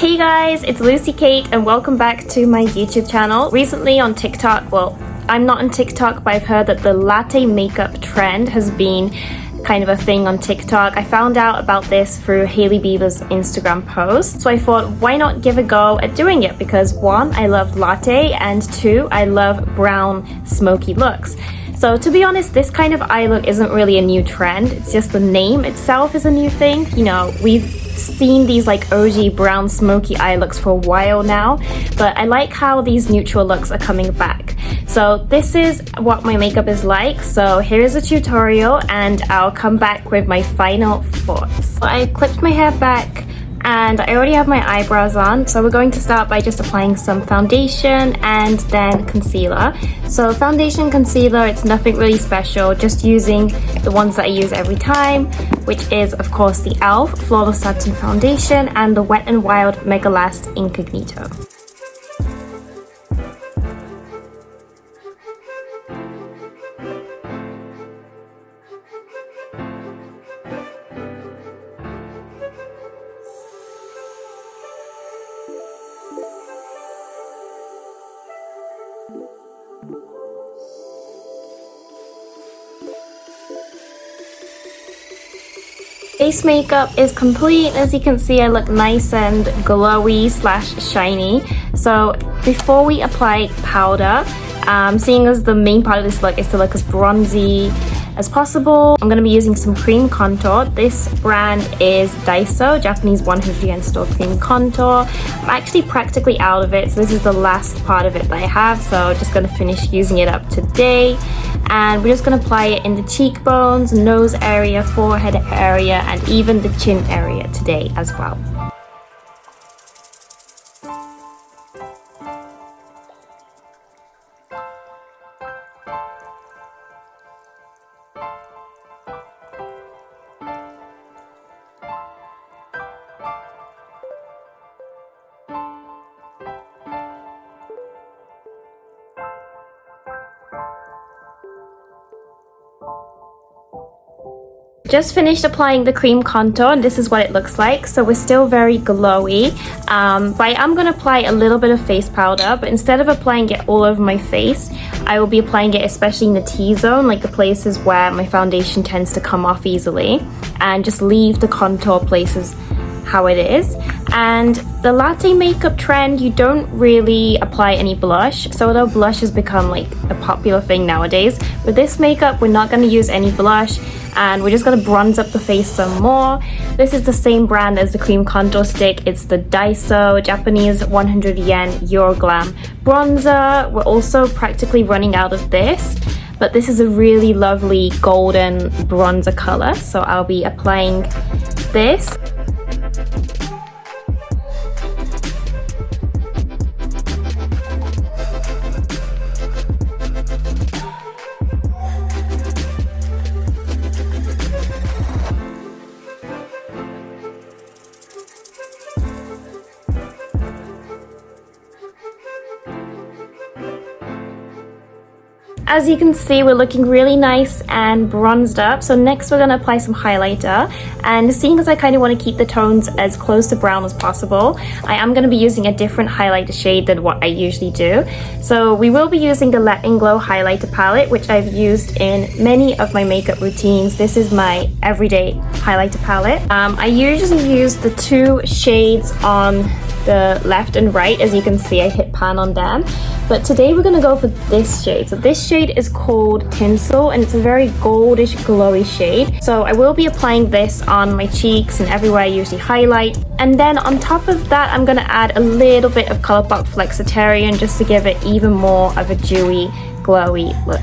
Hey guys, it's Lucy Kate and welcome back to my YouTube channel. Recently on TikTok, well, I'm not on TikTok, but I've heard that the latte makeup trend has been kind of a thing on TikTok. I found out about this through Hailey Bieber's Instagram post. So I thought, why not give a go at doing it? Because one, I love latte, and two, I love brown smoky looks. So to be honest, this kind of eye look isn't really a new trend. It's just the name itself is a new thing. You know, we've seen these like OG brown smoky eye looks for a while now, but I like how these neutral looks are coming back. So this is what my makeup is like. So here's a tutorial and I'll come back with my final thoughts. So I clipped my hair back and I already have my eyebrows on, so we're going to start by just applying some foundation and then concealer. So foundation, concealer, it's nothing really special, just using the ones that I use every time, which is of course the e.l.f. Flawless Satin Foundation and the Wet n Wild Mega Last Incognito. Base makeup is complete. As you can see, I look nice and glowy slash shiny. So before we apply powder, seeing as the main part of this look is to look as bronzy as possible, I'm going to be using some cream contour. This brand is Daiso, Japanese 100 yen store cream contour. I'm actually practically out of it, so this is the last part of it that I have, so just going to finish using it up today. And we're just going to apply it in the cheekbones, nose area, forehead area, and even the chin area today as well. Just finished applying the cream contour and this is what it looks like. So we're still very glowy, but I am going to apply a little bit of face powder, but instead of applying it all over my face, I will be applying it especially in the T-zone, like the places where my foundation tends to come off easily, and just leave the contour places how it is. And the latte makeup trend, you don't really apply any blush, so although blush has become like a popular thing nowadays, with this makeup we're not going to use any blush and we're just going to bronze up the face some more. This is the same brand as the cream contour stick. It's the Daiso Japanese 100 yen URGLAM bronzer. We're also practically running out of this, but this is a really lovely golden bronzer color, so I'll be applying this. As you can see, we're looking really nice and bronzed up. So next we're going to apply some highlighter, and seeing as I kind of want to keep the tones as close to brown as possible, I am going to be using a different highlighter shade than what I usually do. So we will be using the Let and Glow highlighter palette, which I've used in many of my makeup routines. This is my everyday highlighter palette. I usually use the two shades on the left and right. As you can see, I hit pan on them, but today we're going to go for this shade. So this shade is called Tinsel and it's a very goldish glowy shade. So I will be applying this on my cheeks and everywhere I usually highlight, and then on top of that I'm going to add a little bit of Colourpop Flexitarian just to give it even more of a dewy glowy look.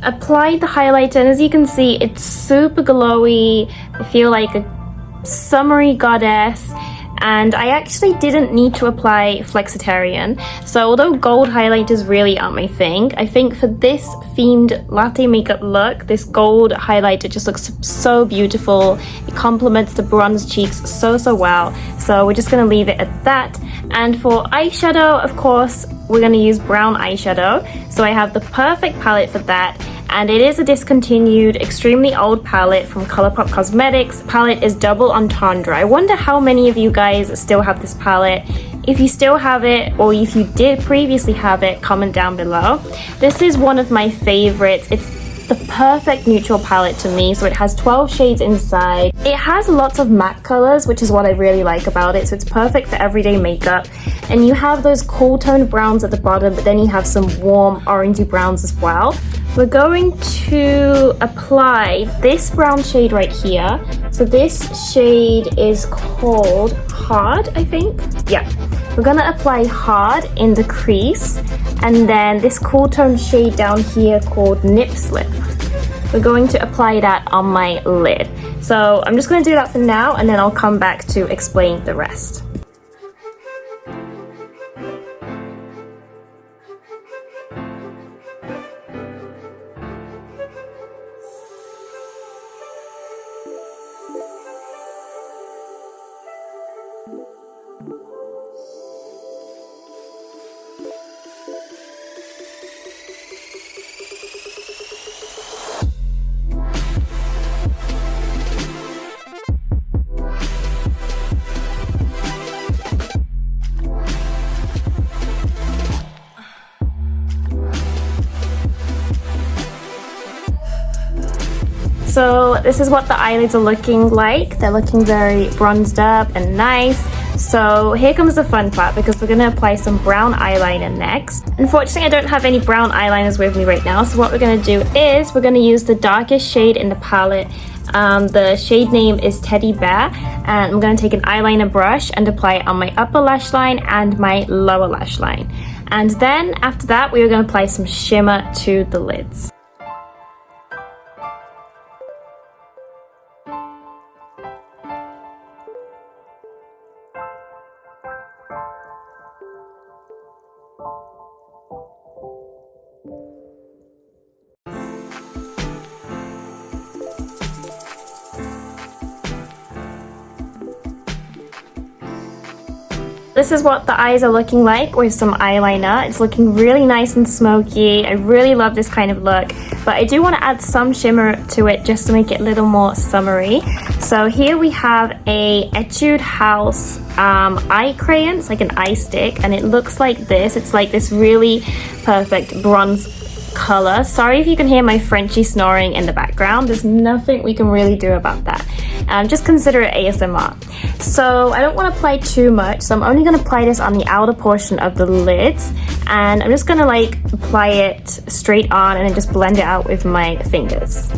Applied the highlighter, and as you can see, it's super glowy. I feel like a summery goddess, and I actually didn't need to apply Flexitarian. So although gold highlighters really aren't my thing, I think for this themed latte makeup look, this gold highlighter just looks so beautiful. It complements the bronze cheeks so well. So we're just going to leave it at that. And for eyeshadow, of course, we're going to use brown eyeshadow. So I have the perfect palette for that. And it is a discontinued, extremely old palette from Colourpop Cosmetics. Palette is double Entendre. I wonder how many of you guys still have this palette. If you still have it, or if you did previously have it, comment down below. This is one of my favorites. It's the perfect neutral palette to me. So it has 12 shades inside. It has lots of matte colors, which is what I really like about it. So it's perfect for everyday makeup. And you have those cool toned browns at the bottom, but then you have some warm orangey browns as well. We're going to apply this brown shade right here. So this shade is called Hard, I think. Yeah. We're gonna apply Hard in the crease, and then this cool tone shade down here called Nip Slip. We're going to apply that on my lid. So I'm just gonna do that for now, and then I'll come back to explain the rest. So this is what the eyelids are looking like. They're looking very bronzed up and nice. So here comes the fun part, because we're gonna apply some brown eyeliner next. Unfortunately, I don't have any brown eyeliners with me right now. So what we're gonna do is we're gonna use the darkest shade in the palette. The shade name is Teddy Bear, and I'm gonna take an eyeliner brush and apply it on my upper lash line and my lower lash line. And then after that, we are gonna apply some shimmer to the lids. This is what the eyes are looking like with some eyeliner. It's looking really nice and smoky. I really love this kind of look, but I do want to add some shimmer to it just to make it a little more summery. So here we have a Etude House eye crayon. It's like an eye stick, and it looks like this. It's like this really perfect bronze color. Sorry if you can hear my Frenchie snoring in the background. There's nothing we can really do about that. Just consider it ASMR. So I don't want to apply too much, so I'm only going to apply this on the outer portion of the lids, and I'm just going to like apply it straight on and then just blend it out with my fingers.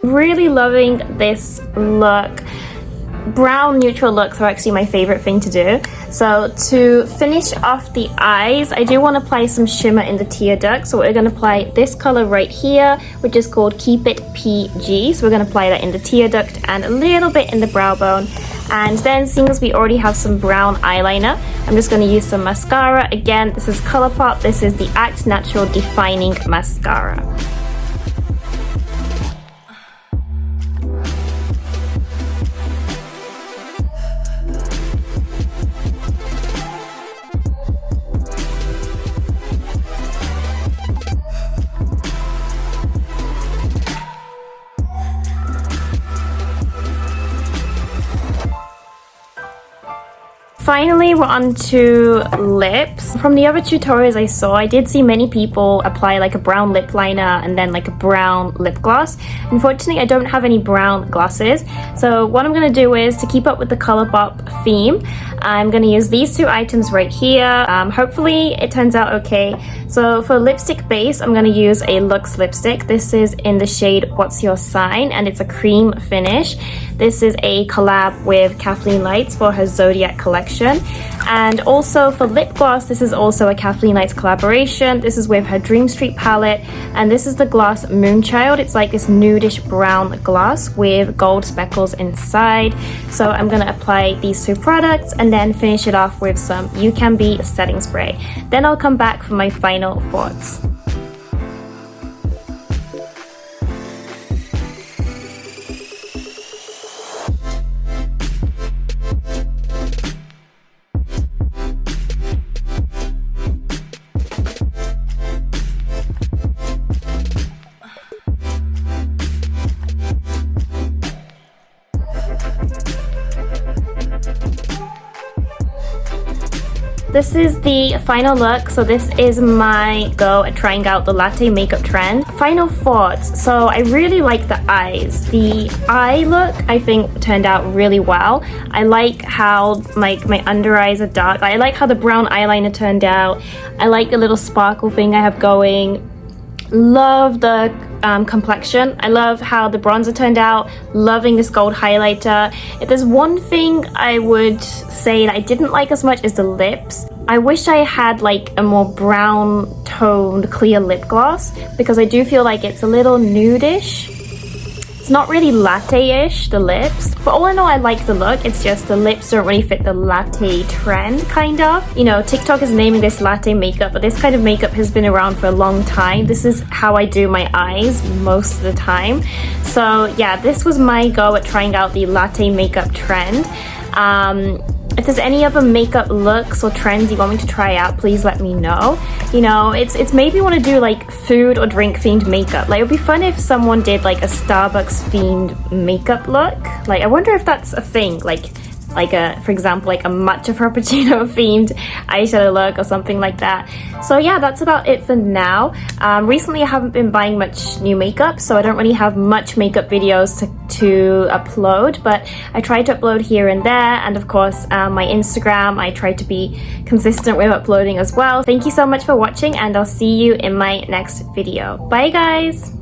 Really loving this look. Brown neutral looks are actually my favorite thing to do. So to finish off the eyes, I do want to apply some shimmer in the tear duct. So we're going to apply this color right here, which is called Keep It PG. So we're going to apply that in the tear duct and a little bit in the brow bone. And then, seeing as we already have some brown eyeliner, I'm just going to use some mascara. Again, this is Colourpop. This is the Act Natural Defining Mascara. finally we're on to lips. From the other tutorials I saw, I did see many people apply like a brown lip liner and then like a brown lip gloss. Unfortunately, I don't have any brown glosses, so what I'm going to do is, to keep up with the Colourpop theme, I'm going to use these two items right here. Hopefully it turns out okay. So for lipstick base, I'm going to use a Luxe lipstick. This is in the shade What's Your Sign, and it's a cream finish. This is a collab with Kathleen Lights for her Zodiac collection. And also for lip gloss, this is also a Kathleen Lights collaboration. This is with her Dream Street palette, and this is the gloss Moonchild. It's like this nudish brown gloss with gold speckles inside. So I'm going to apply these two products and then finish it off with some You Can Be setting spray. Then I'll come back for my final thoughts. This is the final look. So this is my go at trying out the latte makeup trend. Final thoughts. So I really like the eyes. The eye look I think turned out really well. I like how like my under eyes are dark. I like how the brown eyeliner turned out. I like the little sparkle thing I have going. Love the complexion. I love how the bronzer turned out. Loving this gold highlighter. If there's one thing I would say that I didn't like as much is the lips. I wish I had like a more brown toned clear lip gloss, because I do feel like it's a little nudish. It's not really latte-ish, the lips, but all in all I like the look. It's just the lips don't really fit the latte trend, kind of. You know, TikTok is naming this latte makeup, but this kind of makeup has been around for a long time. This is how I do my eyes most of the time. So yeah, this was my go at trying out the latte makeup trend. If there's any other makeup looks or trends you want me to try out, please let me know. You know, it's made me want to do like food or drink themed makeup. Like it would be fun if someone did like a Starbucks themed makeup look. Like I wonder if that's a thing, like a, for example, like a matcha frappuccino themed eyeshadow look or something like that. So yeah, that's about it for now. Recently I haven't been buying much new makeup, so I don't really have much makeup videos to upload, but I try to upload here and there, and of course my Instagram, I try to be consistent with uploading as well. Thank you so much for watching, and I'll see you in my next video. Bye guys!